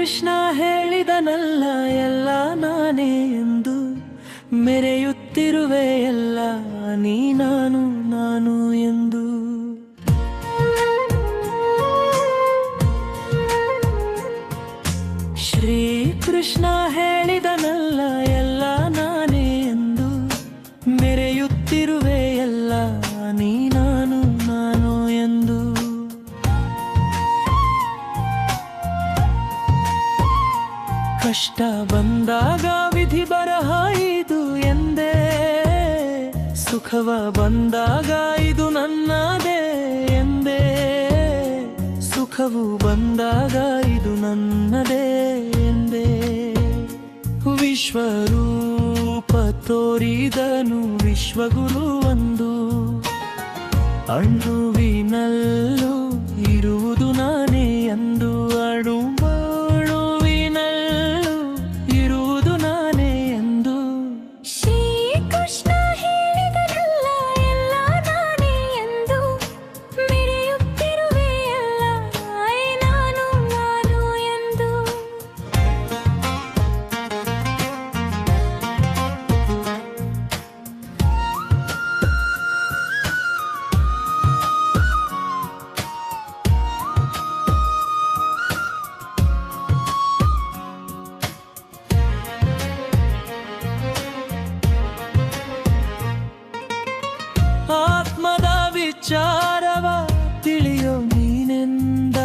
ಕೃಷ್ಣ ಹೇಳಿದನಲ್ಲ ಎಲ್ಲ ನಾನೇ ಎಂದು, ಮೆರೆಯುತ್ತಿರುವೆ ಎಲ್ಲ ನೀ ನಾನು ನಾನು ಎಂದು. ಶ್ರೀ ಕೃಷ್ಣ ಹೇಳಿದನಲ್ಲ ಎಲ್ಲ ನಾನೇ ಎಂದು, ಮೆರೆಯುತ್ತಿರುವೆ ಎಲ್ಲ ನೀ ನಾನು ನಾನು ಎಂದು. ಕಷ್ಟ ಬಂದಾಗ ವಿಧಿ ಬರಹ ಇದು ಎಂದೇ, ಸುಖವ ಬಂದಾಗ ಇದು ನನ್ನದೇ ಎಂದೇ, ಸುಖವು ಬಂದಾಗ ಇದು ನನ್ನದೇ ಎಂದೇ. ವಿಶ್ವರೂಪ ತೋರಿದನು ವಿಶ್ವಗುರು ಒಂದು, ಅಣುವಿನಲ್ಲೂ ಇರುವುದು ನಾನೇ ಎಂದು, ಅಣುವಿನಲ್ಲೂ ಇರುವುದು ನಾನೇ ಎಂದು. ಶ್ರೀ ಕೃಷ್ಣ ಹೇಳಿದನಲ್ಲ ಎಲ್ಲ ನಾನೇ ಎಂದು, ಮೆರೆಯುತ್ತಿರುವೆ ಎಲ್ಲ ನಾನು ನಾನು ಎಂದು. ಆತ್ಮದ ವಿಚಾರವ ತಿಳಿಯೋ ನೀನೆಂದ,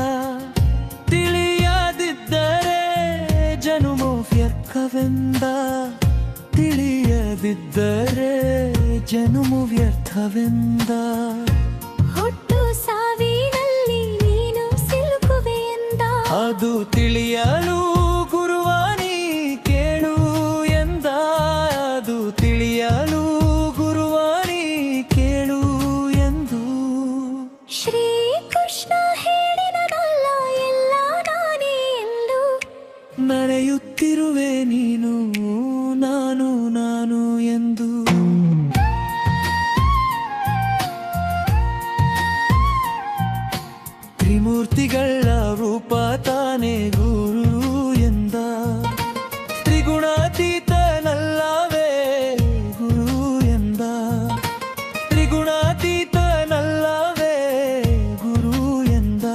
ತಿಳಿಯದಿದ್ದರೆ ಜನುಮೋ ವ್ಯರ್ಥವೆಂದ, ತಿಳಿಯದಿದ್ದರೆ ಜನುಮು ವ್ಯರ್ಥವೆಂದ. ಹುಟ್ಟು ಸಾವಿನಲ್ಲಿ ನೀನು ಸಿಲುಕುವೆ ಎಂದ, ಅದು ತಿಳಿಯಲು ಗುರುವಾನಿ ಕೇಳು ಎಂದ, ಅದು ತಿಳಿಯಲು ಗುರುವಾನಿ ಕೇಳು ಎಂದು. ಶ್ರೀ ಕೃಷ್ಣ ಹೇಳಿದನಲ್ಲ ಎಲ್ಲ ನಾನೇ ಎಂದು, ಮೆರೆಯುತ್ತಿರುವೆ ನೀನು ನಾನು ನಾನು ಎಂದು. ತ್ರಿಮೂರ್ತಿಗಳ ರೂಪ ತಾನೇ ಗುರು ಎಂದ, ತ್ರಿಗುಣಾತೀತನಲ್ಲವೇ ಗುರು ಎಂದ, ತ್ರಿಗುಣಾತೀತನಲ್ಲವೇ ಗುರು ಎಂದ.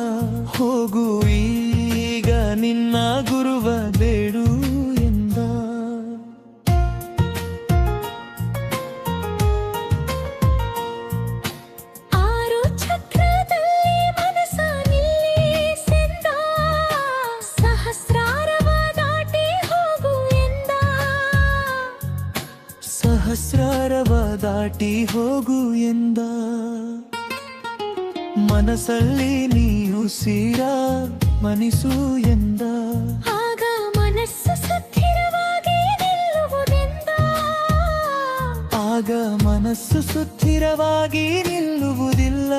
ಹೋಗು ಈಗ ನಿನ್ನ ಗುರುವ ಬೇಡು ಎಂದ. ಆರು ಛತ್ರದಲ್ಲಿ ಮನಸ ನಿಲ್ಲಿಸೆಂದ, ಸಹಸ್ರಾರವ ದಾಟಿ ಹೋಗು ಎಂದ. ಸಹಸ್ರಾರವ ದಾಟಿ ಹೋಗು ಎಂದ. ಮನಸ್ಸಲ್ಲಿ ನೀ ಉಸಿರ ಮನಿಸು ಎಂದ, ಆಗ ಮನಸ್ಸು ಸುಸ್ಥಿರವಾಗಿ ನಿಲ್ಲುವುದೆಂದ. ಆಗ ಮನಸ್ಸು ಸುಸ್ಥಿರವಾಗಿ ನಿಲ್ಲುವುದಿಲ್ಲ.